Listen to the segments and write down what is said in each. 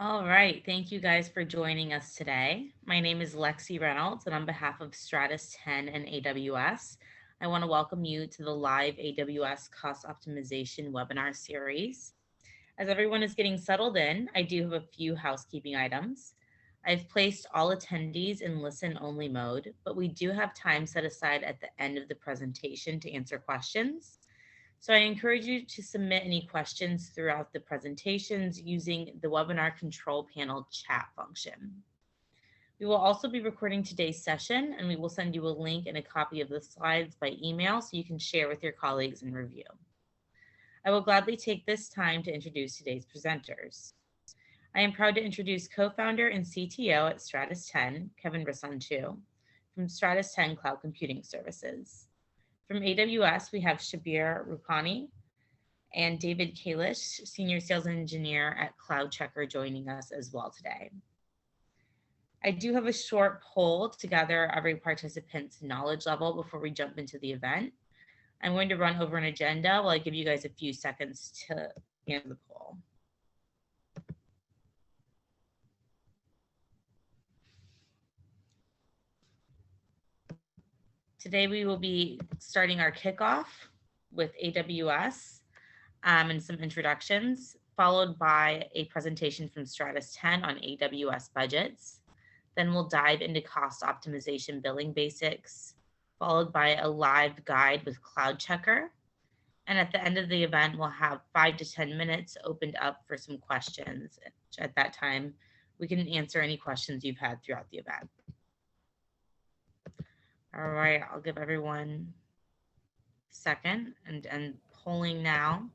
All right. Thank you guys for joining us today. My name is Lexi Reynolds, and on behalf of Stratus 10 and AWS, I want to welcome you to the live AWS cost optimization webinar series. As everyone is getting settled in, I do have a few housekeeping items. I've placed all attendees in listen only mode, but we do have time set aside at the end of the presentation to answer questions. So I encourage you to submit any questions throughout the presentations using the webinar control panel chat function. We will also be recording today's session, and we will send you a link and a copy of the slides by email so you can share with your colleagues and review. I will gladly take this time to introduce today's presenters. I am proud to introduce co-founder and CTO at Stratus 10, Kevin Rissanchu, from Stratus 10 Cloud Computing Services. From AWS, we have Shabir Rupani and David Kalish, Senior Sales Engineer at CloudCheckr, joining us as well today. I do have a short poll to gather every participant's knowledge level before we jump into the event. I'm going to run over an agenda while I give you guys a few seconds to answer the poll. Today we will be starting our kickoff with AWS and some introductions, followed by a presentation from Stratus 10 on AWS budgets. Then we'll dive into cost optimization billing basics, followed by a live guide with CloudCheckr. And at the end of the event, we'll have 5 to 10 minutes opened up for some questions. At that time, we can answer any questions you've had throughout the event. All right, I'll give everyone a second and polling now.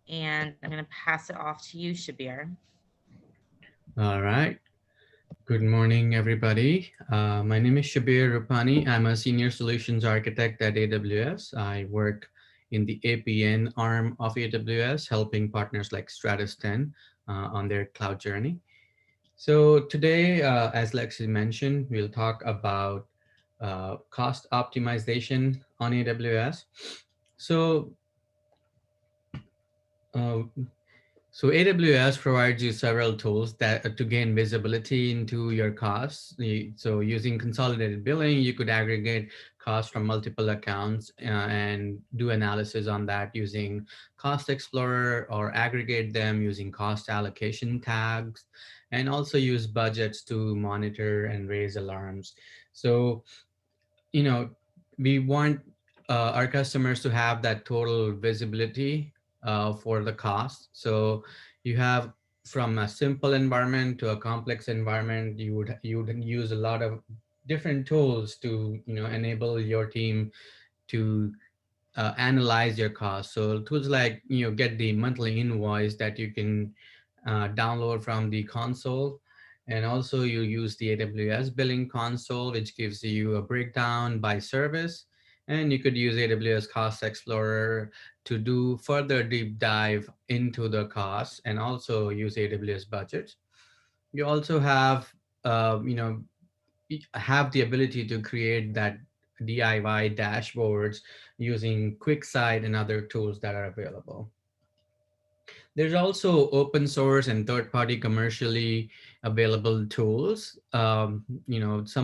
And I'm going to pass it off to you, Shabir. All right. Good morning, everybody. My name is Shabir Rupani. I'm a senior solutions architect at AWS. I work in the APN arm of AWS, helping partners like Stratus 10 on their cloud journey. So today, as Lexi mentioned, we'll talk about cost optimization on AWS. So uh, So AWS provides you several tools that to gain visibility into your costs. So using consolidated billing, you could aggregate costs from multiple accounts and do analysis on that using Cost Explorer, or aggregate them using cost allocation tags, and also use budgets to monitor and raise alarms. So, we want our customers to have that total visibility for the cost. So you have, from a simple environment to a complex environment, you would use a lot of different tools to enable your team to analyze your costs. So tools like get the monthly invoice that you can download from the console. And also you use the AWS billing console, which gives you a breakdown by service. And you could use AWS Cost Explorer to do further deep dive into the costs, and also use AWS Budgets. You also have, have the ability to create that DIY dashboards using QuickSight and other tools that are available. There's also open source and third-party commercially available tools. Some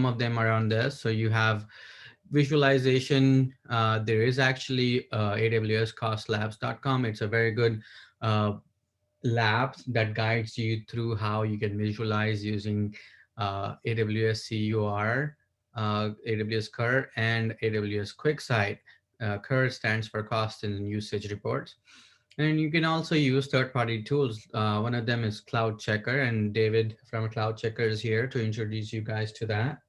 of them are on this. So you have visualization. There is actually AWScostlabs.com. It's a very good lab that guides you through how you can visualize using AWS CUR, AWS CUR, and AWS QuickSight. CUR stands for Cost and Usage Reports. And you can also use third-party tools. One of them is CloudCheckr, and David from CloudCheckr is here to introduce you guys to that.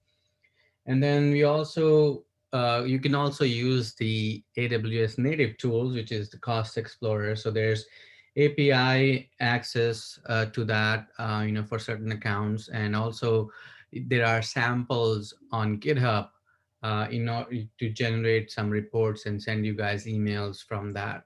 And then we also, you can also use the AWS native tools, which is the Cost Explorer. So there's API access to that, for certain accounts. And also there are samples on GitHub in order to generate some reports and send you guys emails from that.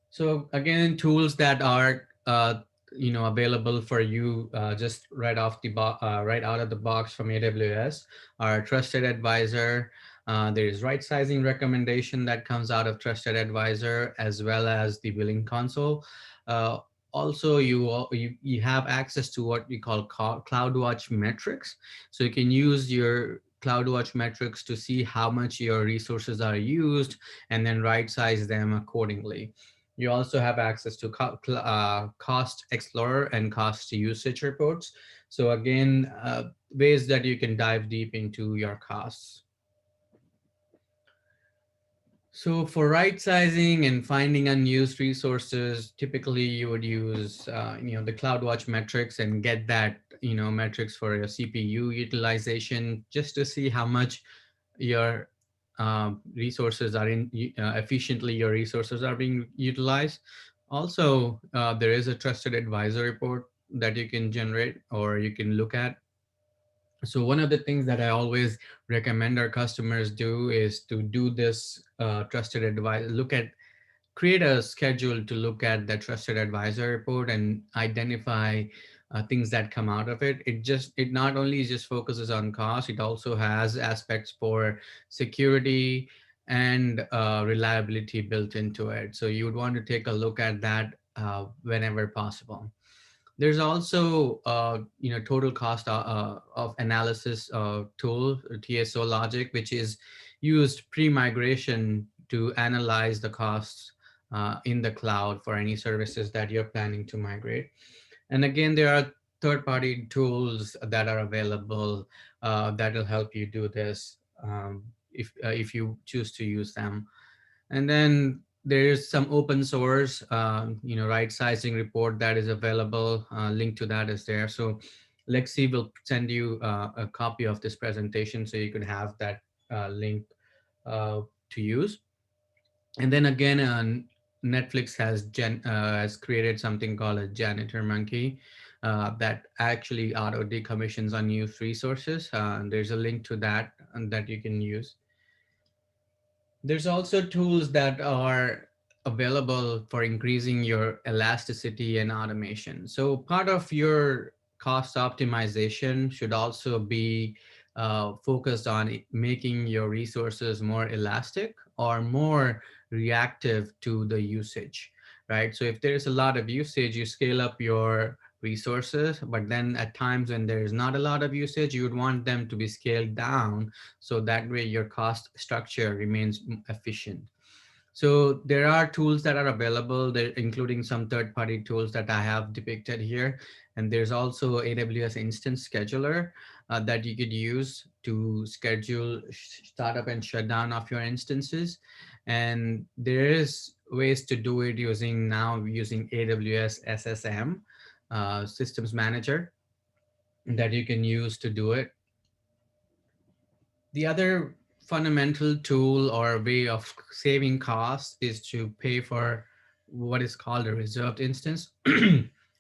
So again, tools that are available for you just right out of the box from AWS are Trusted Advisor. There is right sizing recommendation that comes out of Trusted Advisor, as well as the billing console. also you have access to what we call CloudWatch metrics. So you can use your CloudWatch metrics to see how much your resources are used and then right size them accordingly. You also have access to cost explorer and cost usage reports. So again, ways that you can dive deep into your costs. So for right sizing and finding unused resources, typically you would use, the CloudWatch metrics and get that, metrics for your CPU utilization just to see how much your resources are efficiently your resources are being utilized. Also, there is a trusted advisor report that you can generate or you can look at. So one of the things that I always recommend our customers do is to do this trusted advisor, create a schedule to look at the trusted advisor report and identify things that come out of it. It not only just focuses on cost, it also has aspects for security and reliability built into it. So you would want to take a look at that whenever possible. There's also, total cost of analysis tool, TSO logic, which is used pre-migration to analyze the costs in the cloud for any services that you're planning to migrate. And again, there are third-party tools that are available that will help you do this if you choose to use them. And then there is some open source, right sizing report that is available. Link to that is there. So Lexi will send you a copy of this presentation so you could have that link uh, to use. And then again, Netflix has created something called a janitor monkey that actually auto decommissions unused resources. There's a link to that that you can use. There's also tools that are available for increasing your elasticity and automation. So part of your cost optimization should also be focused on making your resources more elastic or more reactive to the usage, right? So if there's a lot of usage, you scale up your resources, but then at times when there is not a lot of usage, you would want them to be scaled down so that way your cost structure remains efficient. So there are tools that are available there, including some third-party tools that I have depicted here. And there's also AWS Instance Scheduler that you could use to schedule startup and shutdown of your instances. And there is ways to do it using AWS SSM, Systems Manager, that you can use to do it. The other fundamental tool or way of saving costs is to pay for what is called a reserved instance.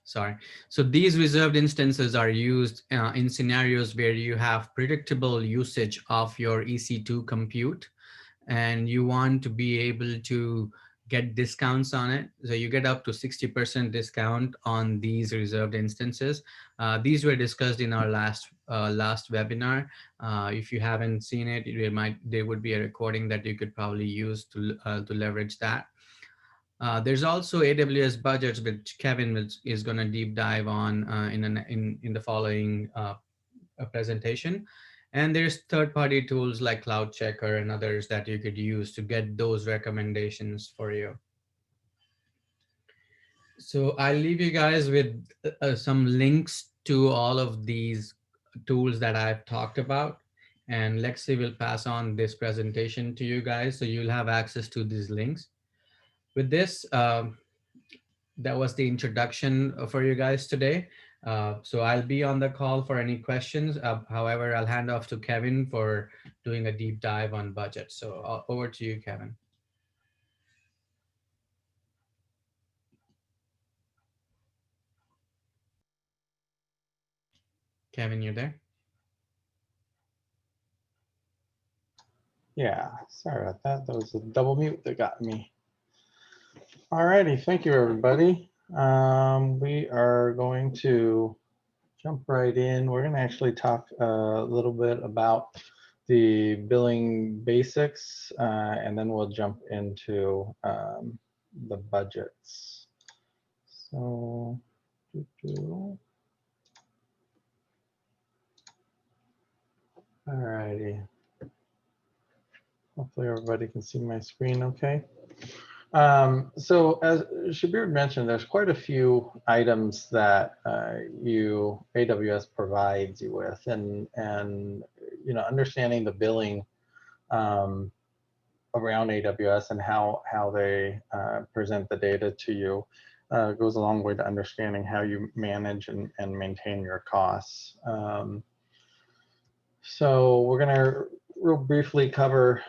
Sorry. So these reserved instances are used in scenarios where you have predictable usage of your EC2 compute and you want to be able to get discounts on it. So you get up to 60% discount on these reserved instances. These were discussed in our last webinar. If you haven't seen it, there would be a recording that you could probably use to leverage that. There's also AWS Budgets, which Kevin is going to deep dive on in the following presentation. And there's third-party tools like CloudCheckr and others that you could use to get those recommendations for you. So I'll leave you guys with some links to all of these tools that I've talked about. And Lexi will pass on this presentation to you guys so you'll have access to these links. With this, that was the introduction for you guys today. So I'll be on the call for any questions. However, I'll hand off to Kevin for doing a deep dive on budget. So over to you, Kevin. Kevin, you there? Yeah, sorry about that. That was a double mute that got me. All righty, thank you, everybody. We are going to jump right in. We're going to actually talk a little bit about the billing basics, and then we'll jump into the budgets. So, all righty. Hopefully everybody can see my screen okay. So as Shabir mentioned, there's quite a few items that AWS provides you with, and understanding the billing around AWS and how they present the data to you goes a long way to understanding how you manage and maintain your costs. So we're going to real briefly cover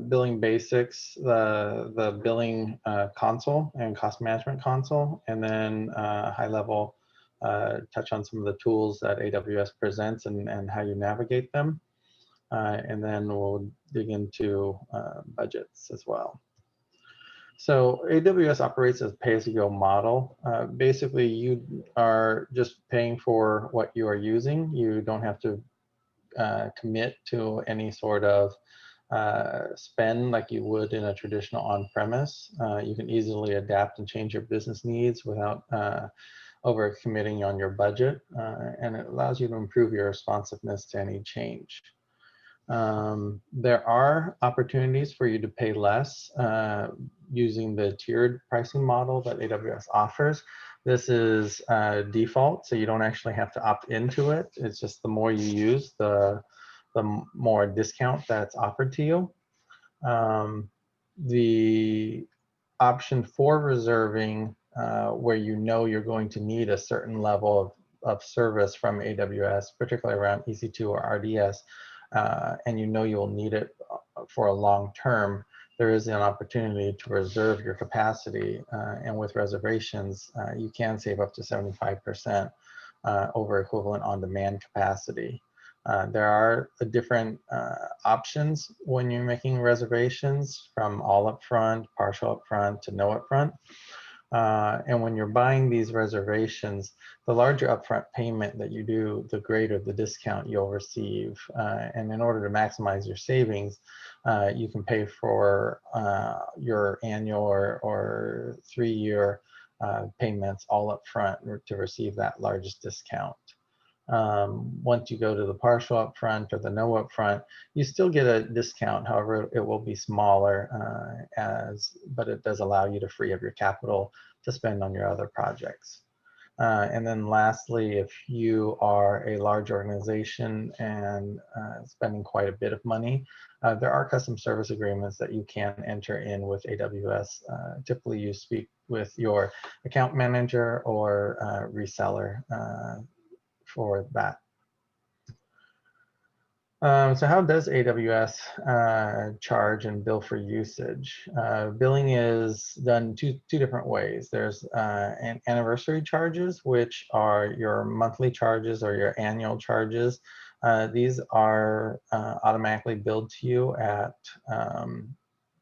billing basics, the billing console and cost management console, and then high level touch on some of the tools that AWS presents and how you navigate them. And then we'll dig into budgets as well. So AWS operates as pay-as-you-go model. Basically, you are just paying for what you are using. You don't have to commit to any sort of spend like you would in a traditional on-premise. You can easily adapt and change your business needs without over committing on your budget, and it allows you to improve your responsiveness to any change. There are opportunities for you to pay less using the tiered pricing model that AWS offers. This is default, so you don't actually have to opt into it. It's just the more you use, the more discount that's offered to you. The option for reserving, where you know you're going to need a certain level of service from AWS, particularly around EC2 or RDS, and you know you'll need it for a long term, there is an opportunity to reserve your capacity. And with reservations, you can save up to 75% over equivalent on-demand capacity. There are different options when you're making reservations, from all upfront, partial upfront, to no upfront. And when you're buying these reservations, the larger upfront payment that you do, the greater the discount you'll receive. And in order to maximize your savings, you can pay for your annual or 3-year payments all upfront to receive that largest discount. Once you go to the partial upfront or the no upfront, you still get a discount. However, it will be smaller, but it does allow you to free up your capital to spend on your other projects. And then lastly, if you are a large organization and spending quite a bit of money, there are custom service agreements that you can enter in with AWS. Typically, you speak with your account manager or reseller for that. So how does AWS charge and bill for usage? Billing is done two different ways. There's anniversary charges, which are your monthly charges or your annual charges. These are automatically billed to you at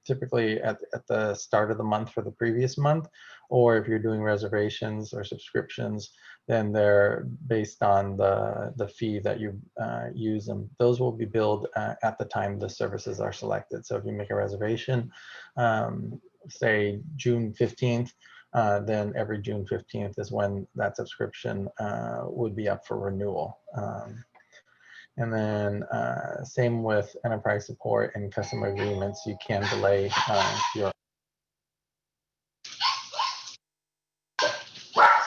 typically at the start of the month for the previous month, or if you're doing reservations or subscriptions, then they're based on the fee that you use them. Those will be billed at the time the services are selected. So if you make a reservation, say June 15th, then every June 15th is when that subscription would be up for renewal. And then same with enterprise support and customer agreements, you can delay your.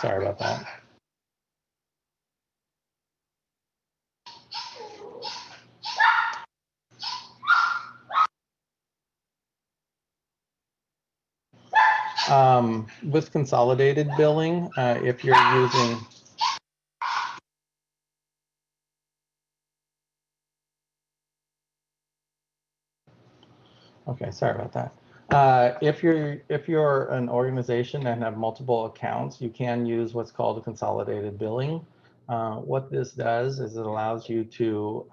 Sorry about that. With consolidated billing, if you're using. Okay, sorry about that. If you're an organization and have multiple accounts, you can use what's called a consolidated billing. What this does is it allows you to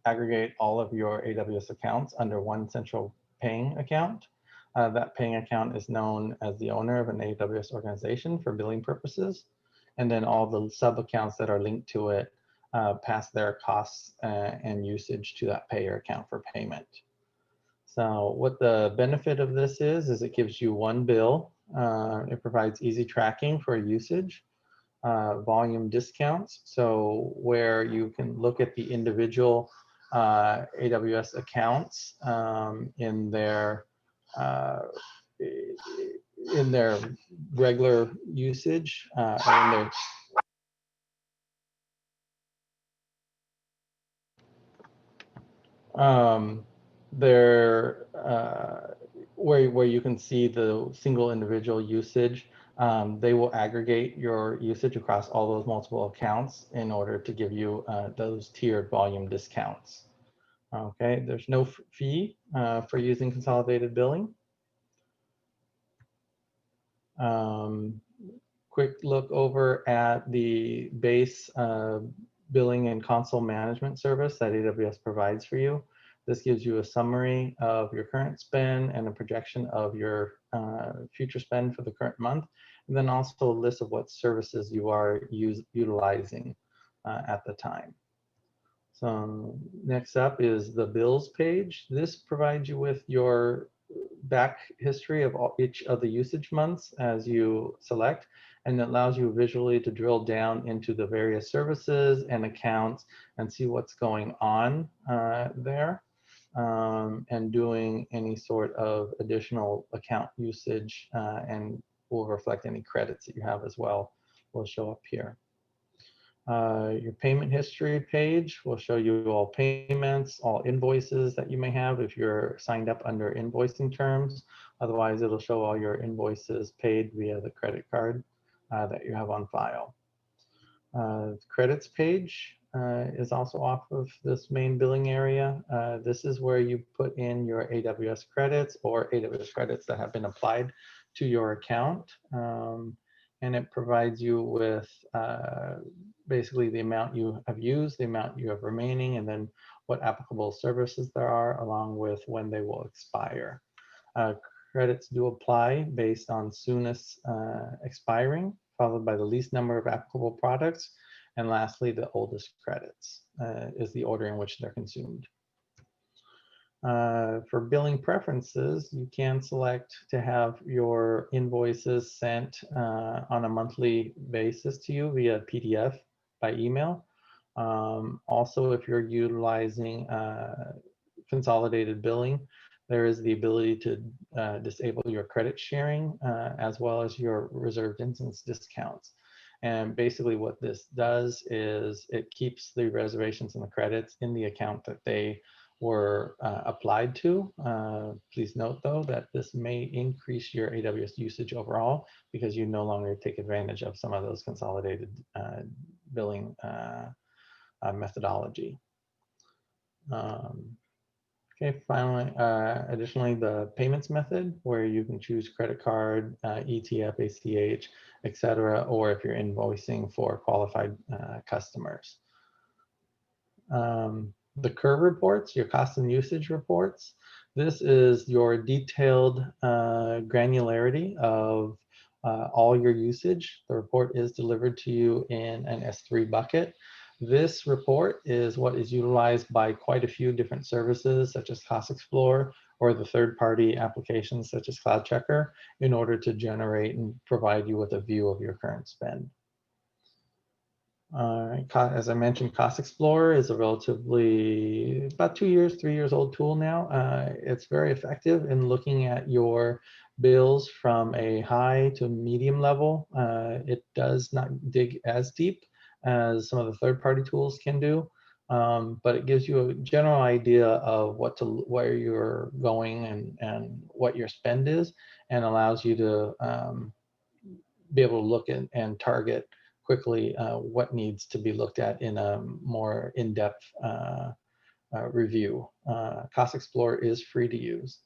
aggregate all of your AWS accounts under one central paying account. That paying account is known as the owner of an AWS organization for billing purposes. And then all the sub-accounts that are linked to it pass their costs and usage to that payer account for payment. So what the benefit of this is it gives you one bill It provides easy tracking for usage, volume discounts. So where you can look at the individual AWS accounts in their regular usage or in their where you can see the single individual usage. They will aggregate your usage across all those multiple accounts in order to give you those tiered volume discounts. Okay, there's no fee for using consolidated billing. Quick look over at the base billing and console management service that AWS provides for you. This gives you a summary of your current spend and a projection of your future spend for the current month, and then also a list of what services you are utilizing at the time. So next up is the bills page. This provides you with your back history of each of the usage months as you select, and it allows you visually to drill down into the various services and accounts and see what's going on there, and doing any sort of additional account usage, and will reflect any credits that you have as well, will show up here. Your payment history page will show you all payments, all invoices that you may have if you're signed up under invoicing terms. Otherwise, it'll show all your invoices paid via the credit card that you have on file. Credits page is also off of this main billing area. This is where you put in your AWS credits or AWS credits that have been applied to your account. And it provides you with basically the amount you have used, the amount you have remaining, and then what applicable services there are, along with when they will expire. Credits do apply based on soonest expiring, followed by the least number of applicable products, and lastly, the oldest credits is the order in which they're consumed. For billing preferences, you can select to have your invoices sent on a monthly basis to you via PDF by email. Also, if you're utilizing consolidated billing, there is the ability to disable your credit sharing as well as your reserved instance discounts. And basically what this does is it keeps the reservations and the credits in the account that they were applied to. Please note though that this may increase your AWS usage overall because you no longer take advantage of some of those consolidated billing methodology. Okay, finally, additionally, the payments method where you can choose credit card, ETF, ACH, etc., or if you're invoicing for qualified customers. The CUR reports, your cost and usage reports. This is your detailed granularity of all your usage. The report is delivered to you in an S3 bucket. This report is what is utilized by quite a few different services such as Cost Explorer or the third-party applications such as CloudCheckr in order to generate and provide you with a view of your current spend. As I mentioned, Cost Explorer is a relatively about 2 years, 3 years old tool now. It's very effective in looking at your bills from a high to medium level. It does not dig as deep as some of the third-party tools can do, but it gives you a general idea of where you're going and what your spend is, and allows you to be able to look at and target quickly what needs to be looked at in a more in-depth review. Cost Explorer is free to use.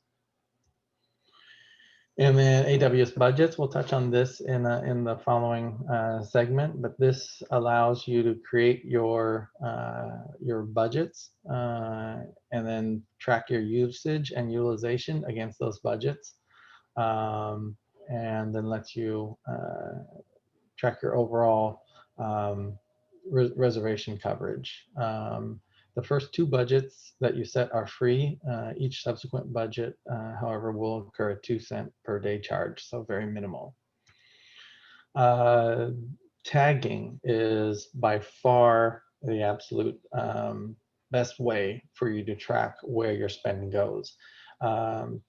And then AWS Budgets, we'll touch on this in the following segment, but this allows you to create your budgets and then track your usage and utilization against those budgets, and then lets you track your overall reservation coverage. The first 2 budgets that you set are free. Each subsequent budget, however, will incur a 2-cent per day charge, so very minimal. Tagging is by far the absolute best way for you to track where your spending goes.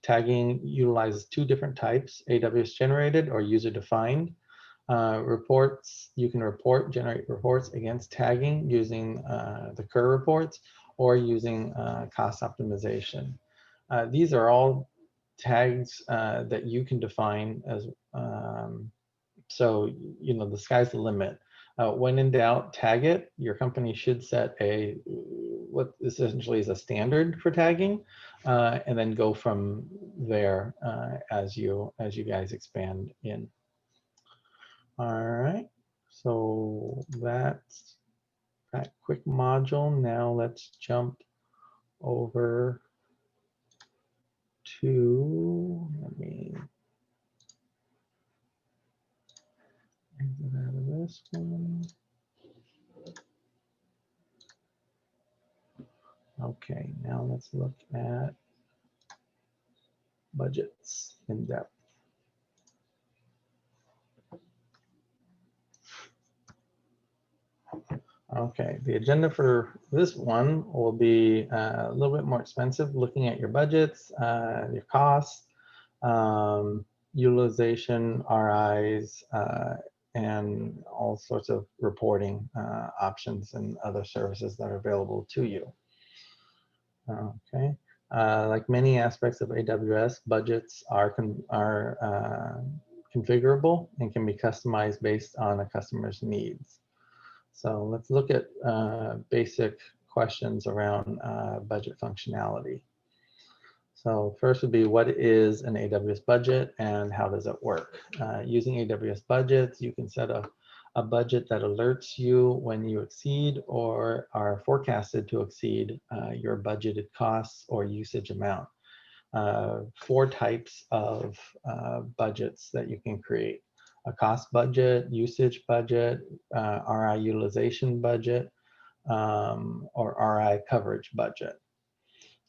Tagging utilizes 2 different types, AWS generated or user defined. Reports, you can generate reports against tagging using the CRR reports or using cost optimization. These are all tags that you can define as, so, the sky's the limit. When in doubt, tag it. Your company should set what essentially is a standard for tagging, and then go from there as you guys expand in. All right, so that's that quick module. Now let's jump over to, let me exit out of this one. Okay, now let's look at budgets in depth. Okay, the agenda for this one will be a little bit more expensive, looking at your budgets, your costs, utilization, RIs, and all sorts of reporting options and other services that are available to you. Okay, like many aspects of AWS, budgets are configurable and can be customized based on a customer's needs. So let's look at basic questions around budget functionality. So first would be, what is an AWS budget and how does it work? Using AWS budgets, you can set a budget that alerts you when you exceed or are forecasted to exceed your budgeted costs or usage amount. 4 types of budgets that you can create: a cost budget, usage budget, RI utilization budget, or RI coverage budget.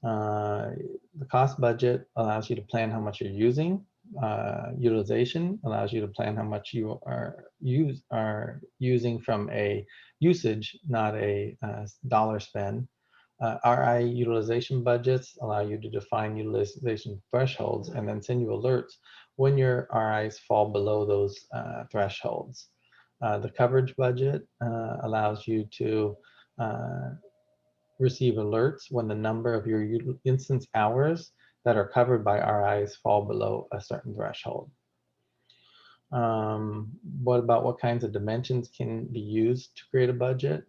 The cost budget allows you to plan how much you're using. Utilization allows you to plan how much you are using from a usage, not a dollar spend. RI utilization budgets allow you to define utilization thresholds and then send you alerts when your RIs fall below those thresholds. The coverage budget allows you to receive alerts when the number of your instance hours that are covered by RIs fall below a certain threshold. What about what kinds of dimensions can be used to create a budget?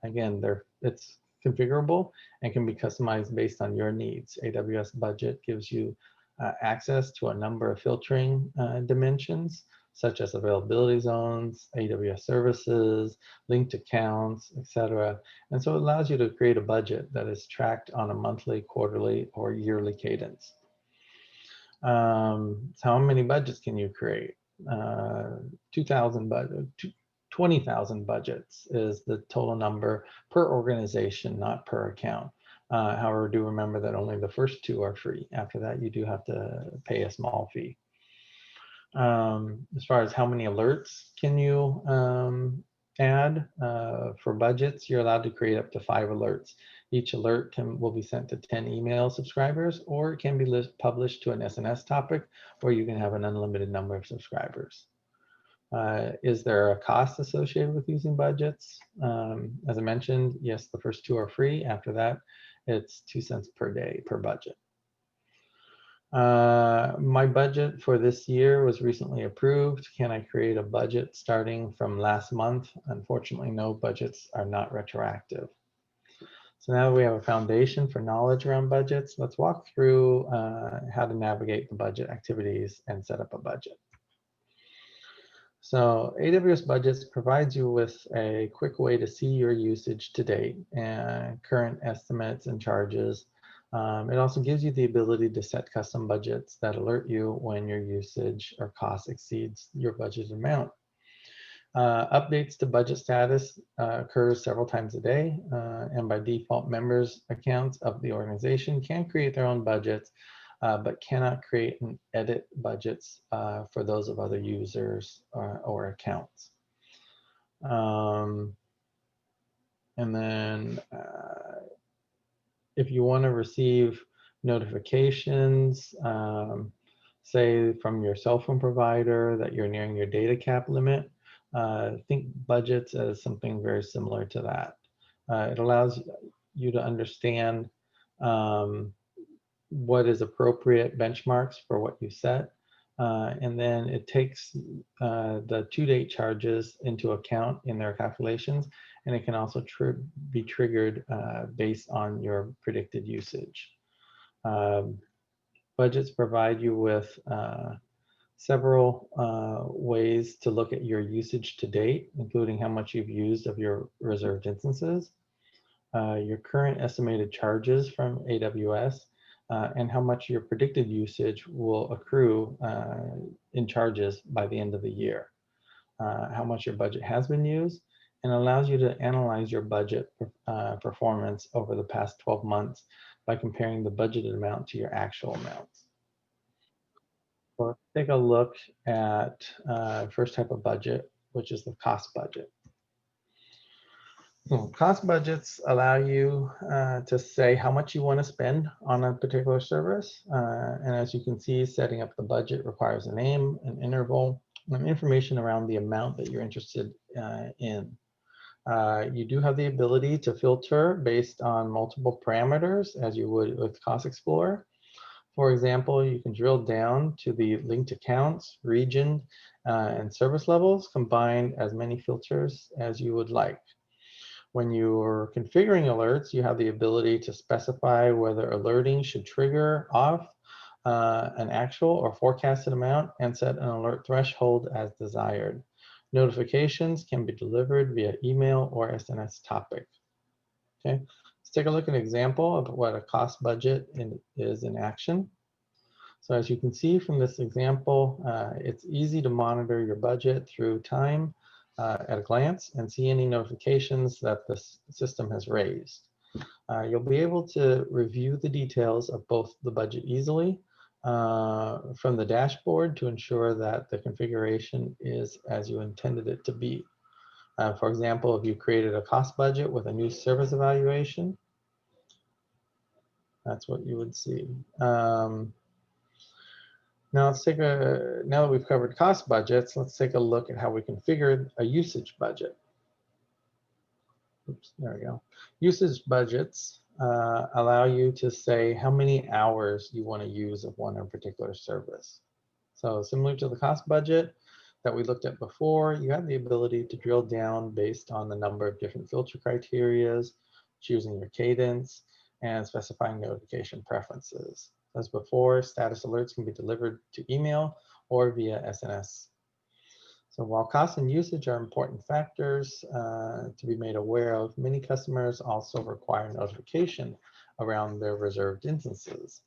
Again, it's configurable and can be customized based on your needs. AWS budget gives you access to a number of filtering dimensions, such as availability zones, AWS services, linked accounts, etc. And so it allows you to create a budget that is tracked on a monthly, quarterly, or yearly cadence. So how many budgets can you create? 20,000 budgets is the total number per organization, not per account. However, do remember that only the first 2 are free. After that, you do have to pay a small fee. As far as how many alerts can you add for budgets, you're allowed to create up to 5 alerts. Each alert will be sent to 10 email subscribers, or it can be published to an SNS topic where you can have an unlimited number of subscribers. Is there a cost associated with using budgets? As I mentioned, yes, the first 2 are free. After that, it's 2 cents per day per budget. My budget for this year was recently approved. Can I create a budget starting from last month? Unfortunately, no, budgets are not retroactive. So now that we have a foundation for knowledge around budgets, let's walk through how to navigate the budget activities and set up a budget. So AWS Budgets provides you with a quick way to see your usage to date and current estimates and charges. It also gives you the ability to set custom budgets that alert you when your usage or cost exceeds your budget amount. Updates to budget status occurs several times a day, and by default, members' accounts of the organization can create their own budgets, but cannot create and edit budgets for those of other users or accounts. And then if you want to receive notifications, say from your cell phone provider that you're nearing your data cap limit, think budgets as something very similar to that. It allows you to understand what is appropriate benchmarks for what you set. And then it takes the to-date charges into account in their calculations, and it can also be triggered based on your predicted usage. Budgets provide you with several ways to look at your usage to date, including how much you've used of your reserved instances, your current estimated charges from AWS, and how much your predicted usage will accrue in charges by the end of the year, how much your budget has been used, and allows you to analyze your budget performance over the past 12 months by comparing the budgeted amount to your actual amounts. So let's take a look at first type of budget, which is the cost budget. Cost budgets allow you to say how much you want to spend on a particular service. And as you can see, setting up the budget requires a name, an interval, and information around the amount that you're interested in. You do have the ability to filter based on multiple parameters, as you would with Cost Explorer. For example, you can drill down to the linked accounts, region, and service levels, combine as many filters as you would like. When you're configuring alerts, you have the ability to specify whether alerting should trigger off an actual or forecasted amount and set an alert threshold as desired. Notifications can be delivered via email or SNS topic. Okay, let's take a look at an example of what a cost budget is in action. So as you can see from this example, it's easy to monitor your budget through time at a glance and see any notifications that the system has raised. You'll be able to review the details of both the budget easily from the dashboard to ensure that the configuration is as you intended it to be. For example, if you created a cost budget with a new service evaluation, that's what you would see. Now that we've covered cost budgets, let's take a look at how we configure a usage budget. Oops, there we go. Usage budgets allow you to say how many hours you want to use of one particular service. So similar to the cost budget that we looked at before, you have the ability to drill down based on the number of different filter criterias, choosing your cadence, and specifying notification preferences. As before, status alerts can be delivered to email or via SNS. So while cost and usage are important factors to be made aware of, many customers also require notification around their reserved instances.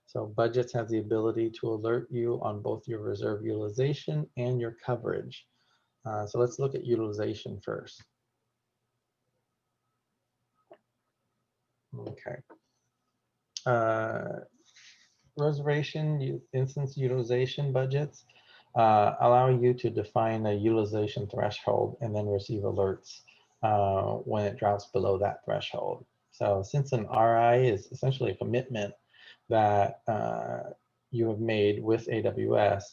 So budgets have the ability to alert you on both your reserve utilization and your coverage. So let's look at utilization first. Okay. Reservation instance utilization budgets allow you to define a utilization threshold and then receive alerts when it drops below that threshold. So since an RI is essentially a commitment that you have made with AWS,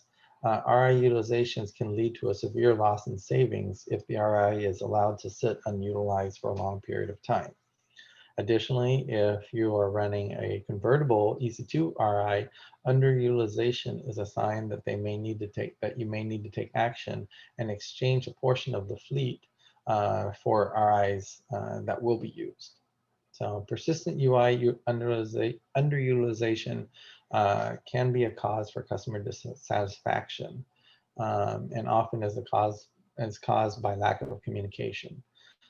RI utilizations can lead to a severe loss in savings if the RI is allowed to sit unutilized for a long period of time. Additionally, if you are running a convertible EC2 RI, underutilization is a sign that you may need to take action and exchange a portion of the fleet for RIs that will be used. So persistent UI underutilization can be a cause for customer dissatisfaction, and often is caused by lack of communication.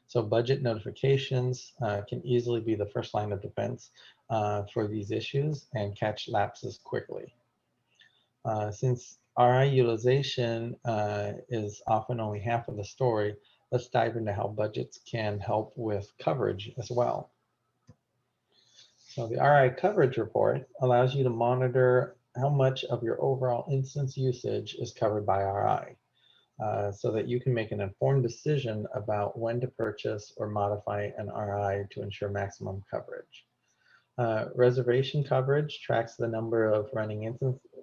So budget notifications can easily be the first line of defense for these issues and catch lapses quickly. Since RI utilization is often only half of the story. Let's dive into how budgets can help with coverage as well. So the RI coverage report allows you to monitor how much of your overall instance usage is covered by RI, so that you can make an informed decision about when to purchase or modify an RI to ensure maximum coverage. Reservation coverage tracks the number of running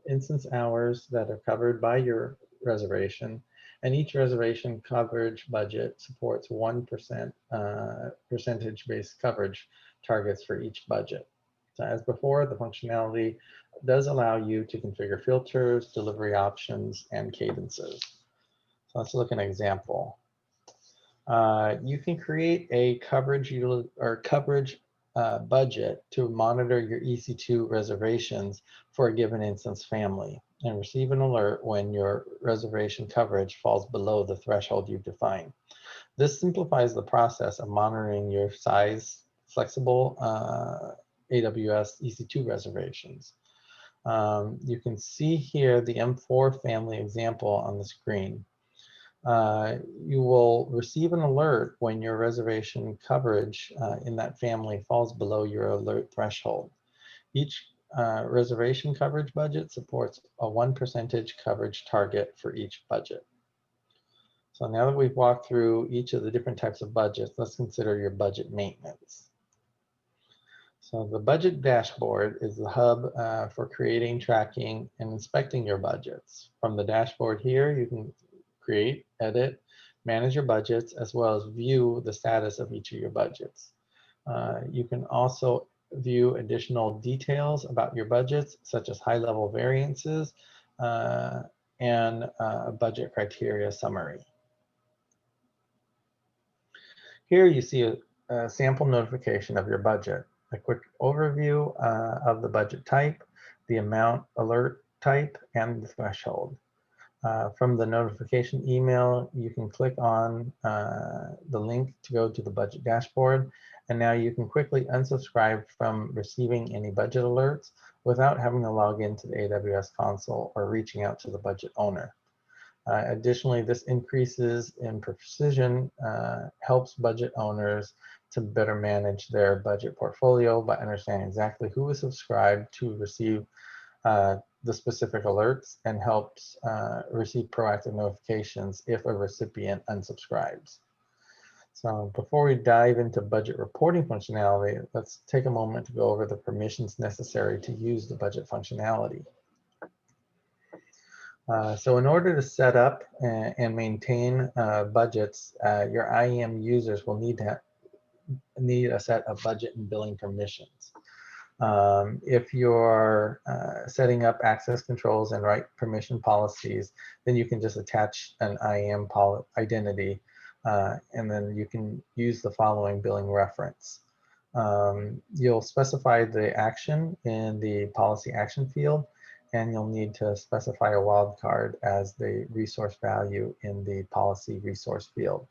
instance hours that are covered by your reservation, and each reservation coverage budget supports 1% percentage-based coverage targets for each budget. So as before, the functionality does allow you to configure filters, delivery options, and cadences. So let's look at an example. You can create a coverage budget to monitor your EC2 reservations for a given instance family and receive an alert when your reservation coverage falls below the threshold you've defined. This simplifies the process of monitoring your size flexible AWS EC2 reservations. You can see here the M4 family example on the screen. You will receive an alert when your reservation coverage in that family falls below your alert threshold. Each reservation coverage budget supports a 1% coverage target for each budget. So now that we've walked through each of the different types of budgets, let's consider your budget maintenance. So the budget dashboard is the hub for creating, tracking, and inspecting your budgets. From the dashboard here, you can create, edit, manage your budgets, as well as view the status of each of your budgets. You can also view additional details about your budgets, such as high-level variances and a budget criteria summary. Here you see a sample notification of your budget, a quick overview of the budget type, the amount alert type, and the threshold. From the notification email, you can click on the link to go to the budget dashboard, and now you can quickly unsubscribe from receiving any budget alerts without having to log into the AWS console or reaching out to the budget owner. Additionally, this increases in precision, helps budget owners to better manage their budget portfolio by understanding exactly who is subscribed to receive the specific alerts, and helps receive proactive notifications if a recipient unsubscribes. So before we dive into budget reporting functionality, let's take a moment to go over the permissions necessary to use the budget functionality. So in order to set up and maintain budgets, your IAM users will need a set of budget and billing permissions. If you're setting up access controls and right permission policies, then you can just attach an IAM identity, and then you can use the following billing reference. You'll specify the action in the policy action field, and you'll need to specify a wildcard as the resource value in the policy resource field.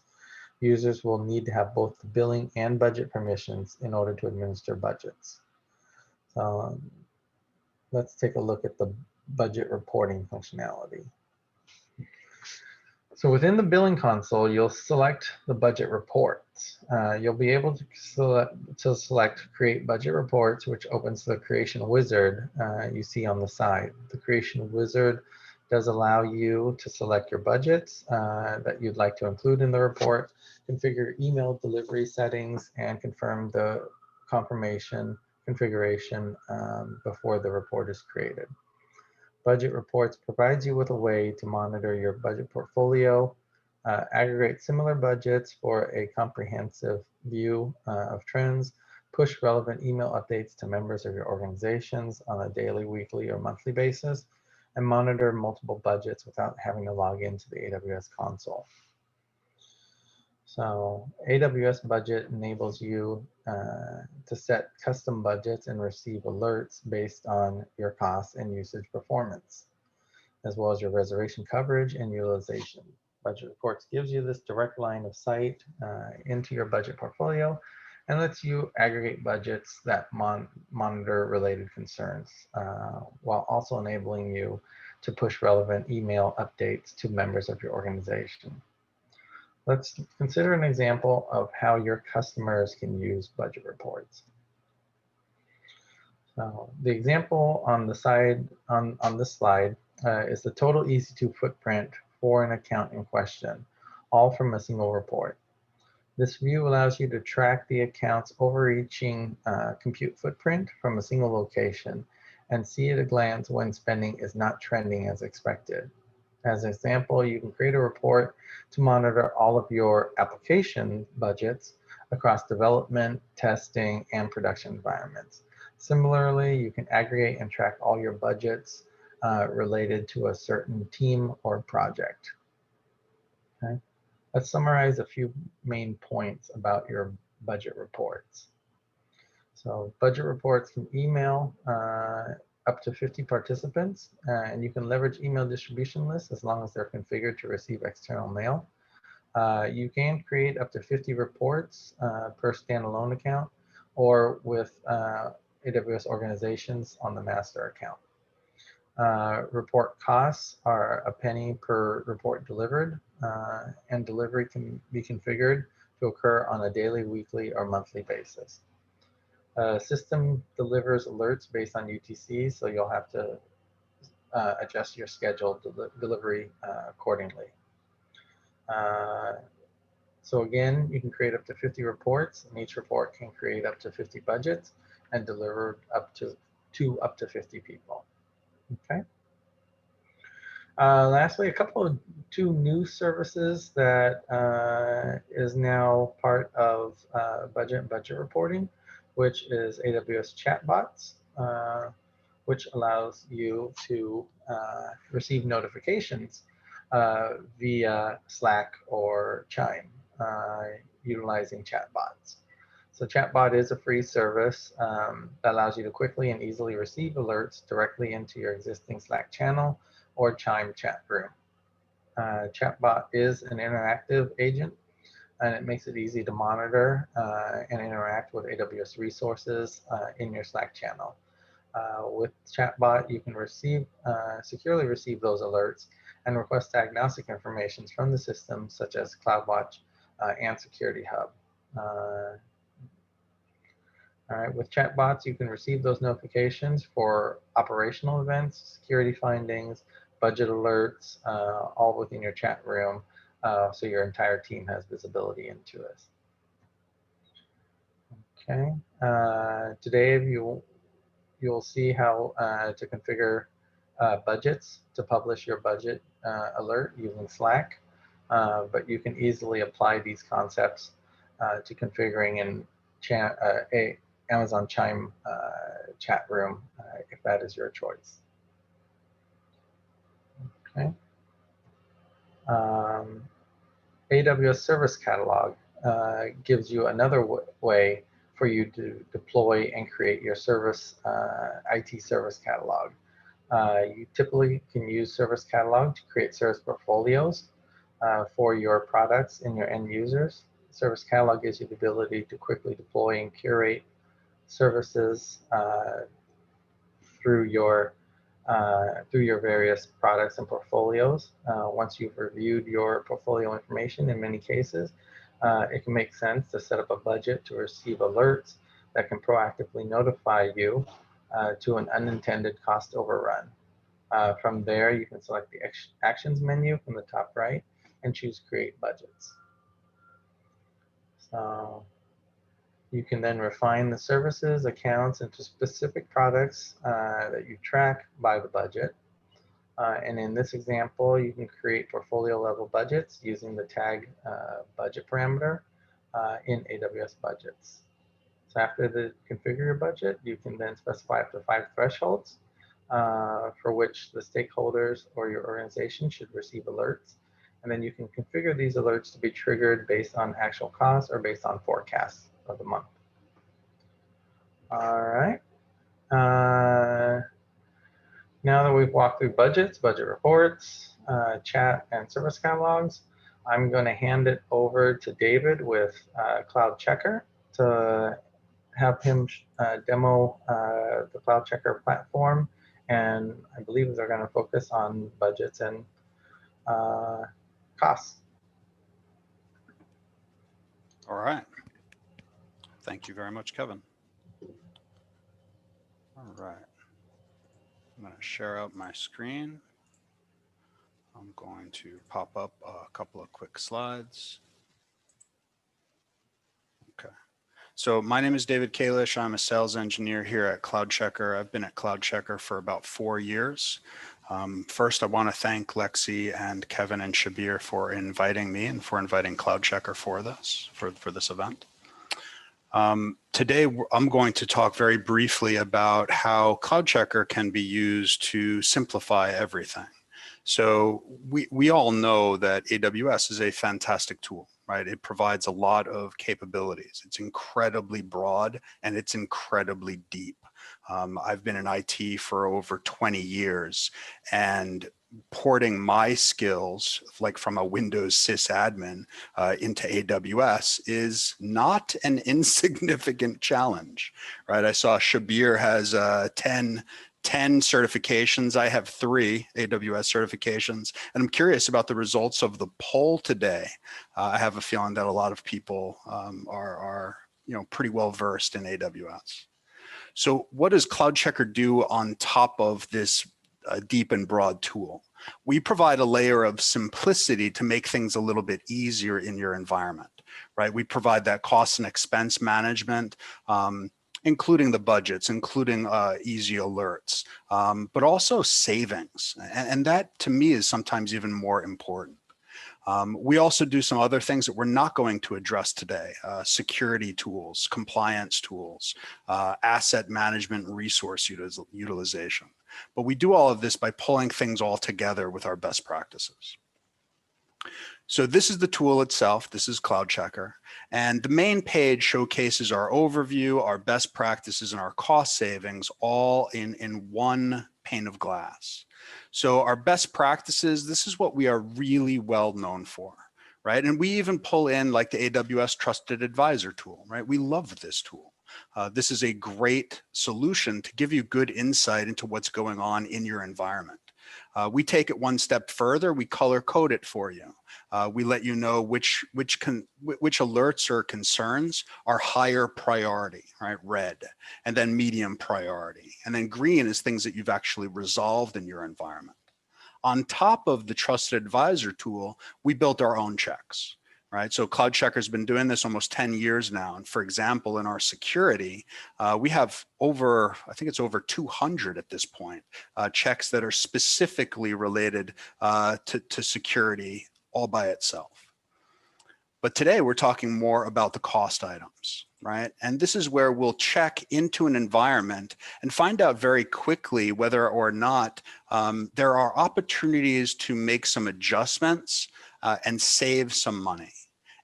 Users will need to have both the billing and budget permissions in order to administer budgets. Let's take a look at the budget reporting functionality. So within the billing console, you'll select the budget reports. You'll be able to select create budget reports, which opens the creation wizard you see on the side. The creation wizard does allow you to select your budgets that you'd like to include in the report, configure email delivery settings, and confirm the configuration before the report is created. Budget reports provides you with a way to monitor your budget portfolio, aggregate similar budgets for a comprehensive view of trends, push relevant email updates to members of your organizations on a daily, weekly, or monthly basis, and monitor multiple budgets without having to log into the AWS console. So AWS Budget enables you to set custom budgets and receive alerts based on your cost and usage performance, as well as your reservation coverage and utilization. Budget Reports gives you this direct line of sight into your budget portfolio and lets you aggregate budgets that monitor related concerns, while also enabling you to push relevant email updates to members of your organization. Let's consider an example of how your customers can use budget reports. So the example on the side on this slide is the total EC2 footprint for an account in question, all from a single report. This view allows you to track the account's overreaching compute footprint from a single location and see at a glance when spending is not trending as expected. As an example, you can create a report to monitor all of your application budgets across development, testing, and production environments. Similarly, you can aggregate and track all your budgets related to a certain team or project. Okay. Let's summarize a few main points about your budget reports. So budget reports can email up to 50 participants, and you can leverage email distribution lists as long as they're configured to receive external mail. You can create up to 50 reports per standalone account or with AWS organizations on the master account. Report costs are a penny per report delivered, and delivery can be configured to occur on a daily, weekly, or monthly basis. System delivers alerts based on UTC, so you'll have to adjust your scheduled delivery accordingly. So again, you can create up to 50 reports, and each report can create up to 50 budgets and deliver up to 50 people. Okay. Lastly, two new services that is now part of budget reporting, which is AWS chatbots, which allows you to receive notifications via Slack or Chime utilizing chatbots. So chatbot is a free service that allows you to quickly and easily receive alerts directly into your existing Slack channel or Chime chat room. Chatbot is an interactive agent, and it makes it easy to monitor and interact with AWS resources in your Slack channel. With chatbot, you can securely receive those alerts and request diagnostic information from the system, such as CloudWatch and Security Hub. All right, with chatbots, you can receive those notifications for operational events, security findings, budget alerts, all within your chat room, so your entire team has visibility into this. Okay, today you'll see how to configure budgets to publish your budget alert using Slack, but you can easily apply these concepts to configuring in a Amazon Chime chat room if that is your choice. Okay. AWS Service Catalog gives you another way for you to deploy and create your service IT service catalog. You typically can use Service Catalog to create service portfolios for your products and your end users. Service Catalog gives you the ability to quickly deploy and curate services through your various products and portfolios. Once you've reviewed your portfolio information, in many cases, it can make sense to set up a budget to receive alerts that can proactively notify you to an unintended cost overrun. From there, you can select the Actions menu from the top right and choose Create Budgets. So you can then refine the services, accounts into specific products that you track by the budget. And in this example, you can create portfolio level budgets using the tag budget parameter in AWS Budgets. So after the configure your budget, you can then specify up to 5 thresholds for which the stakeholders or your organization should receive alerts. And then you can configure these alerts to be triggered based on actual costs or based on forecasts of the month. All right. Now that we've walked through budgets, budget reports, chat, and service catalogs, I'm going to hand it over to David with CloudCheckr to have him demo the CloudCheckr platform And I believe they're going to focus on budgets and costs. All right. Thank you very much, Kevin. All right. I'm going to share out my screen. I'm going to pop up a couple of quick slides. Okay. So my name is David Kalish. I'm a sales engineer here at CloudCheckr. I've been at CloudCheckr for about 4 years. First, I want to thank Lexi and Kevin and Shabir for inviting me and for inviting CloudCheckr for this event. Today, I'm going to talk very briefly about how CloudCheckr can be used to simplify everything. So we all know that AWS is a fantastic tool, right? It provides a lot of capabilities. It's incredibly broad and it's incredibly deep. I've been in IT for over 20 years, and porting my skills, like from a Windows sysadmin into AWS, is not an insignificant challenge, right? I saw Shabir has 10 certifications. I have 3 AWS certifications, and I'm curious about the results of the poll today. I have a feeling that a lot of people are pretty well versed in AWS. So what does CloudCheckr do on top of this deep and broad tool? We provide a layer of simplicity to make things a little bit easier in your environment, right? We provide that cost and expense management, including the budgets, including easy alerts, but also savings. And that to me is sometimes even more important. We also do some other things that we're not going to address today: security tools, compliance tools, asset management, and resource utilization. But we do all of this by pulling things all together with our best practices. So this is the tool itself. This is CloudCheckr. And the main page showcases our overview, our best practices, and our cost savings all in one pane of glass. So our best practices, this is what we are really well known for, right? And we even pull in like the AWS Trusted Advisor tool, right? We love this tool. This is a great solution to give you good insight into what's going on in your environment. We take it one step further. We color code it for you. We let you know which alerts or concerns are higher priority, right? Red, and then medium priority. And then green is things that you've actually resolved in your environment. On top of the Trusted Advisor tool, we built our own checks. Right? So CloudCheckr has been doing this almost 10 years now. And for example, in our security, we have over 200 at this point, checks that are specifically related to security all by itself. But today we're talking more about the cost items, right? And this is where we'll check into an environment and find out very quickly whether or not there are opportunities to make some adjustments and save some money.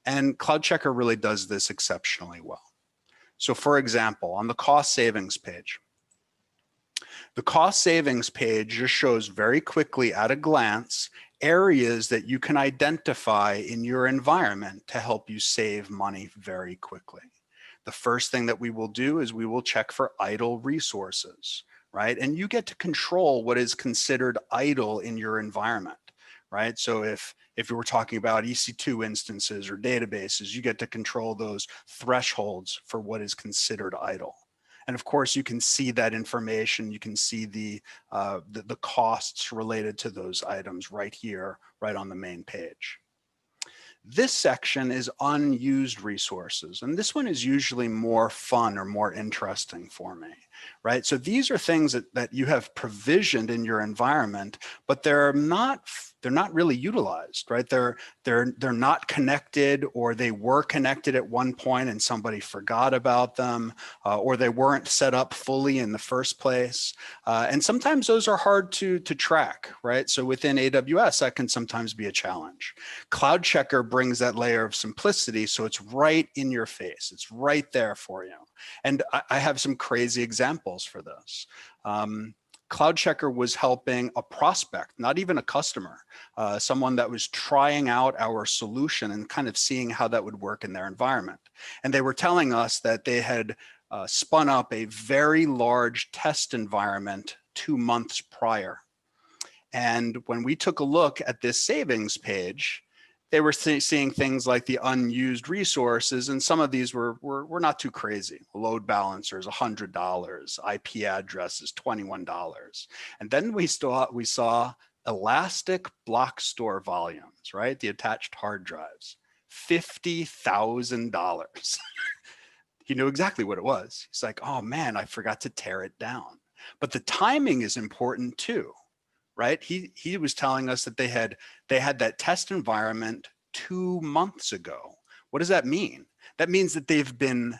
And CloudCheckr really does this exceptionally well. So for example, on the cost savings page, the cost savings page just shows very quickly at a glance areas that you can identify in your environment to help you save money very quickly. The first thing that we will do is we will check for idle resources, right? And you get to control what is considered idle in your environment, right? So if you were talking about EC2 instances or databases, you get to control those thresholds for what is considered idle. And of course, you can see that information. You can see the costs related to those items right here, right on the main page. This section is unused resources, and this one is usually more fun or more interesting for me, right? So these are things that you have provisioned in your environment, but they're not really utilized, right? They're not connected, or they were connected at one point and somebody forgot about them, or they weren't set up fully in the first place. And sometimes those are hard to track, right? So within AWS, that can sometimes be a challenge. CloudCheckr brings that layer of simplicity, so it's right in your face. It's right there for you. And I have some crazy examples for this. CloudCheckr was helping a prospect, not even a customer, someone that was trying out our solution and kind of seeing how that would work in their environment. And they were telling us that they had spun up a very large test environment 2 months prior. And when we took a look at this savings page, they were seeing things like the unused resources, and some of these were not too crazy. Load balancers, $100, IP addresses, $21. And then we saw elastic block store volumes, right? The attached hard drives, $50,000. He knew exactly what it was. He's like, oh man, I forgot to tear it down. But the timing is important too, right? He was telling us that they had that test environment 2 months ago. What does that mean? That means that they've been,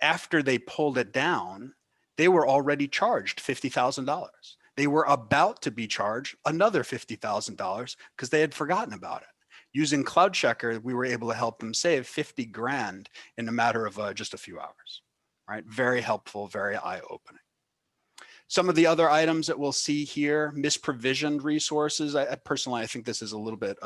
after they pulled it down, they were already charged $50,000. They were about to be charged another $50,000 because they had forgotten about it. Using CloudCheckr, we were able to help them save 50 grand in a matter of just a few hours, right? Very helpful, very eye-opening. Some of the other items that we'll see here, misprovisioned resources. I personally think this is a little bit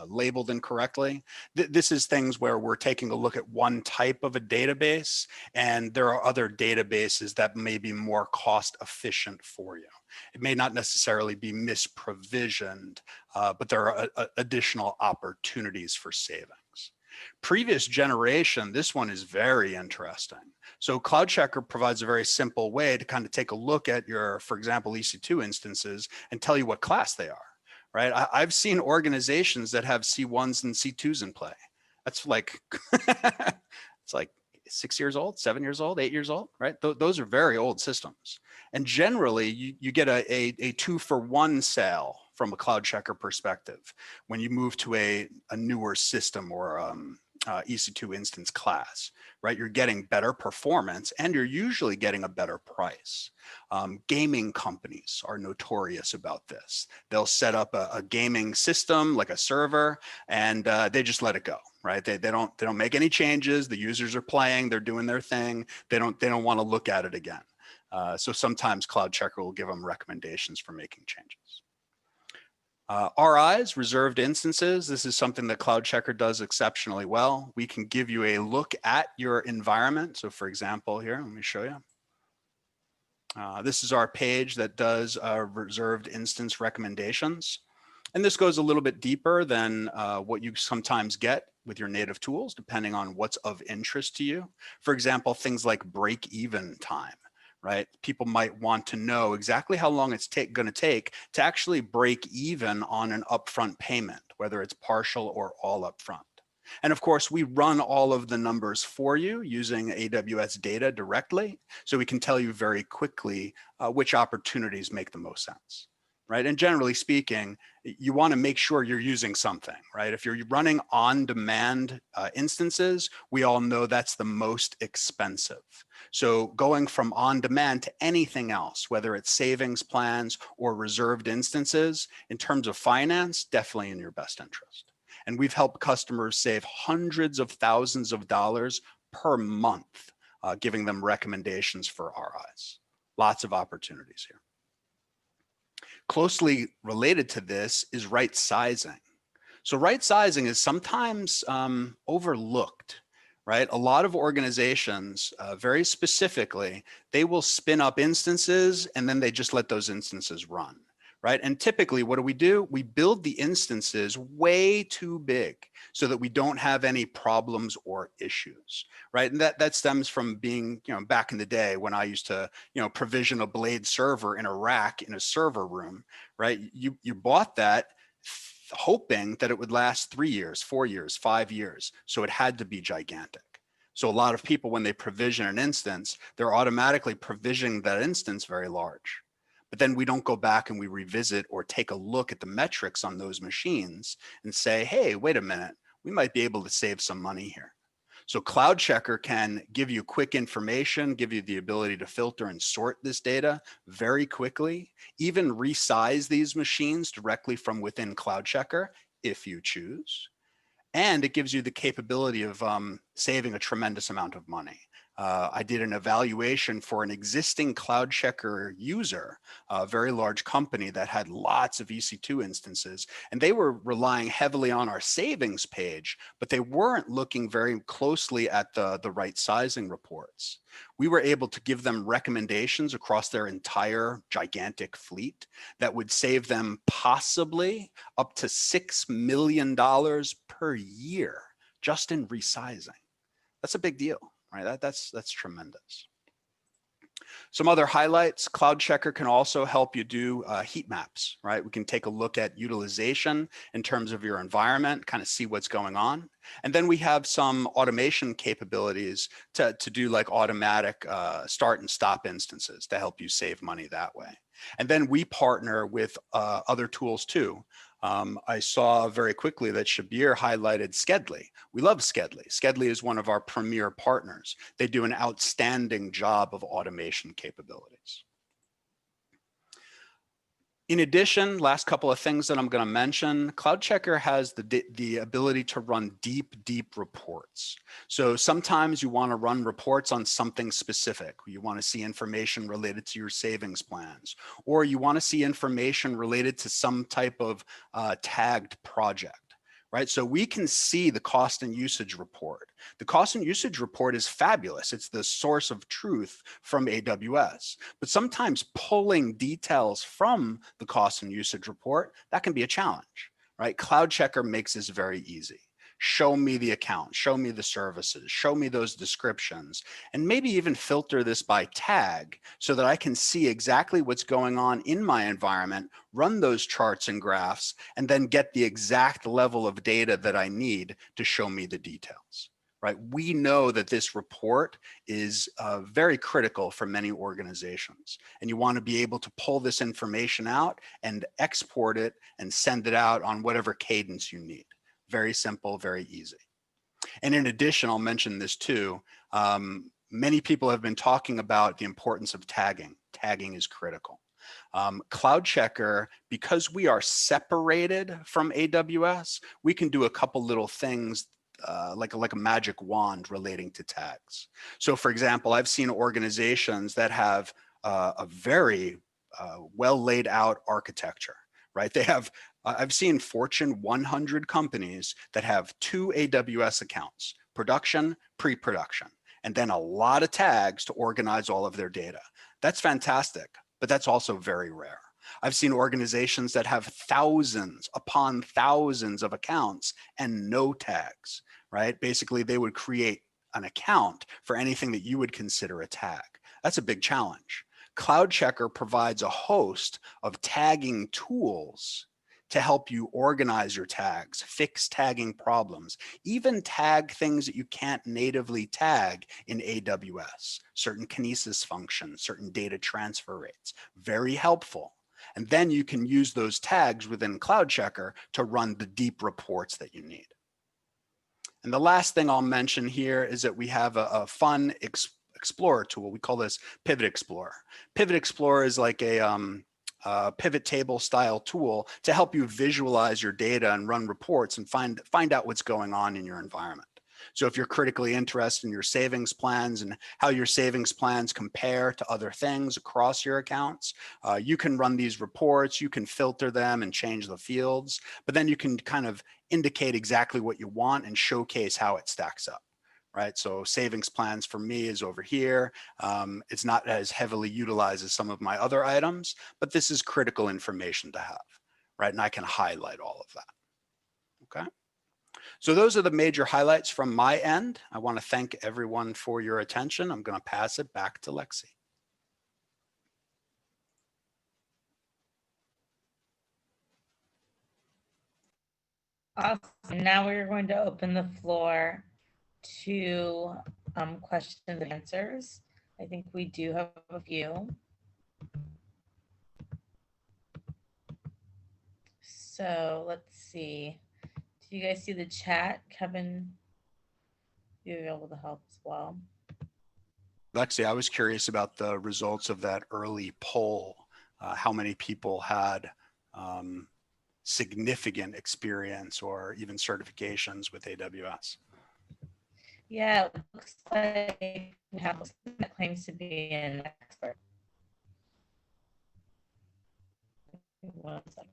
labeled incorrectly. This is things where we're taking a look at one type of a database, and there are other databases that may be more cost efficient for you. It may not necessarily be misprovisioned, but there are additional opportunities for savings. Previous generation, this one is very interesting. So CloudCheckr provides a very simple way to kind of take a look at your, for example, EC2 instances and tell you what class they are, right? I've seen organizations that have C1s and C2s in play. That's like, it's like 6 years old, 7 years old, 8 years old, right? Those are very old systems. And generally you get a 2-for-1 sale from a CloudCheckr perspective when you move to a newer system or EC2 instance class, right? You're getting better performance and you're usually getting a better price. Gaming companies are notorious about this. They'll set up a gaming system like a server and they just let it go, right? They don't make any changes. The users are playing, they're doing their thing. They don't want to look at it again. So sometimes CloudCheckr will give them recommendations for making changes. RIs, reserved instances. This is something that CloudCheckr does exceptionally well. We can give you a look at your environment. So for example, here, let me show you. This is our page that does reserved instance recommendations. And this goes a little bit deeper than what you sometimes get with your native tools, depending on what's of interest to you. For example, things like break-even time. Right? People might want to know exactly how long it's going to take to actually break even on an upfront payment, whether it's partial or all upfront. And of course, we run all of the numbers for you using AWS data directly, so we can tell you very quickly which opportunities make the most sense. Right? And generally speaking, you want to make sure you're using something, right? If you're running on-demand instances, we all know that's the most expensive. So going from on-demand to anything else, whether it's savings plans or reserved instances, in terms of finance, definitely in your best interest. And we've helped customers save hundreds of thousands of dollars per month, giving them recommendations for RIs. Lots of opportunities here. Closely related to this is right sizing. So right sizing is sometimes overlooked, right? A lot of organizations, very specifically, they will spin up instances and then they just let those instances run, right? And typically what do? We build the instances way too big so that we don't have any problems or issues, right? And that stems from being, back in the day when I used to, provision a blade server in a rack in a server room, right? You bought that hoping that it would last 3 years, 4 years, 5 years. So it had to be gigantic. So a lot of people, when they provision an instance, they're automatically provisioning that instance very large. But then we don't go back and we revisit or take a look at the metrics on those machines and say, hey, wait a minute, we might be able to save some money here. So CloudCheckr can give you quick information, give you the ability to filter and sort this data very quickly, even resize these machines directly from within CloudCheckr if you choose. And it gives you the capability of saving a tremendous amount of money. I did an evaluation for an existing CloudCheckr user, a very large company that had lots of EC2 instances, and they were relying heavily on our savings page, but they weren't looking very closely at the right sizing reports. We were able to give them recommendations across their entire gigantic fleet that would save them possibly up to $6 million per year just in resizing. That's a big deal. Right, that's tremendous. Some other highlights: CloudCheckr can also help you do heat maps, right? We can take a look at utilization in terms of your environment, kind of see what's going on. And then we have some automation capabilities to do like automatic start and stop instances to help you save money that way. And then we partner with other tools too. I saw very quickly that Shabir highlighted Skedley. We love Skedley. Skedley is one of our premier partners. They do an outstanding job of automation capabilities. In addition, last couple of things that I'm going to mention, CloudCheckr has the ability to run deep reports. So sometimes you want to run reports on something specific. You want to see information related to your savings plans, or you want to see information related to some type of tagged project. Right? So we can see the cost and usage report. The cost and usage report is fabulous. It's the source of truth from AWS. But sometimes pulling details from the cost and usage report, that can be a challenge, right? CloudCheckr makes this very easy. Show me the account, show me the services, show me those descriptions, and maybe even filter this by tag so that I can see exactly what's going on in my environment, run those charts and graphs, and then get the exact level of data that I need to show me the details. Right? We know that this report is very critical for many organizations, and you want to be able to pull this information out and export it and send it out on whatever cadence you need. Very simple, very easy. And in addition, I'll mention this too. Many people have been talking about the importance of tagging. Tagging is critical. CloudCheckr, because we are separated from AWS, we can do a couple little things like a magic wand relating to tags. So for example, I've seen organizations that have a very well laid out architecture, right? They have I've seen Fortune 100 companies that have 2 AWS accounts, production, pre-production, and then a lot of tags to organize all of their data. That's fantastic, but that's also very rare. I've seen organizations that have thousands upon thousands of accounts and no tags, right? Basically, they would create an account for anything that you would consider a tag. That's a big challenge. CloudCheckr provides a host of tagging tools to help you organize your tags, fix tagging problems, even tag things that you can't natively tag in AWS, certain kinesis functions, certain data transfer rates. Very helpful. And then you can use those tags within CloudCheckr to run the deep reports that you need. And the last thing I'll mention here is that we have a fun Explorer tool. We call this Pivot Explorer. Pivot Explorer is like a pivot table style tool to help you visualize your data and run reports and find out what's going on in your environment. So if you're critically interested in your savings plans and how your savings plans compare to other things across your accounts, you can run these reports, you can filter them and change the fields, but then you can kind of indicate exactly what you want and showcase how it stacks up. Right, so savings plans for me is over here. It's not as heavily utilized as some of my other items, but this is critical information to have, right? And I can highlight all of that, okay? So those are the major highlights from my end. I want to thank everyone for your attention. I'm going to pass it back to Lexi. Awesome. Now we're going to open the floor to questions and answers. I think we do have a few. So let's see. Do you guys see the chat? Kevin, you're able to help as well. Lexi, I was curious about the results of that early poll. How many people had significant experience or even certifications with AWS? Yeah, it looks like we have someone that claims to be an expert. One second.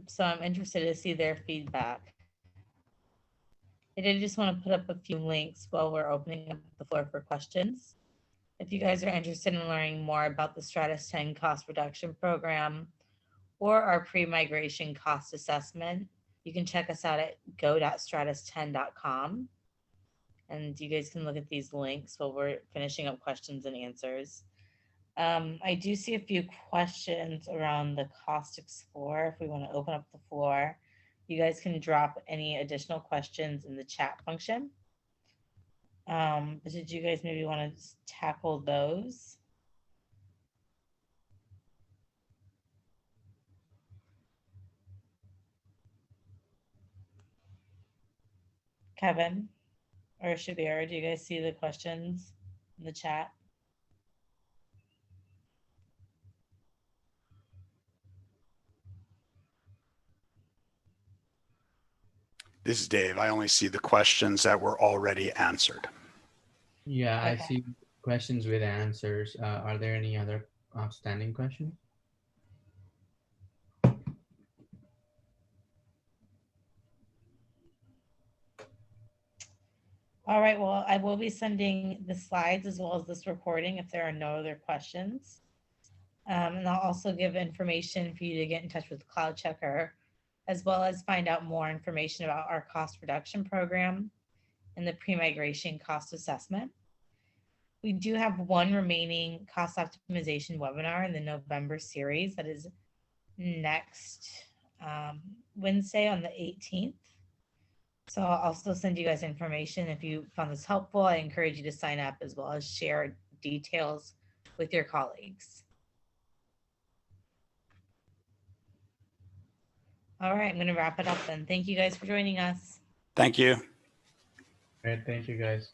So I'm interested to see their feedback. I did just want to put up a few links while we're opening up the floor for questions. If you guys are interested in learning more about the Stratus 10 cost reduction program or our pre-migration cost assessment, you can check us out at go.stratus10.com. And you guys can look at these links while we're finishing up questions and answers. I do see a few questions around the Cost Explorer. If we want to open up the floor, you guys can drop any additional questions in the chat function. But did you guys maybe want to tackle those? Kevin or Shabir, do you guys see the questions in the chat? This is Dave. I only see the questions that were already answered. Yeah, I Okay. see questions with answers. Are there any other outstanding questions? All right, well, I will be sending the slides as well as this recording if there are no other questions. And I'll also give information for you to get in touch with CloudCheckr, as well as find out more information about our cost reduction program and the pre-migration cost assessment. We do have one remaining cost optimization webinar in the November series that is next Wednesday on the 18th. So I'll also send you guys information. If you found this helpful, I encourage you to sign up as well as share details with your colleagues. All right, I'm going to wrap it up then. Thank you guys for joining us. Thank you. Great, thank you guys.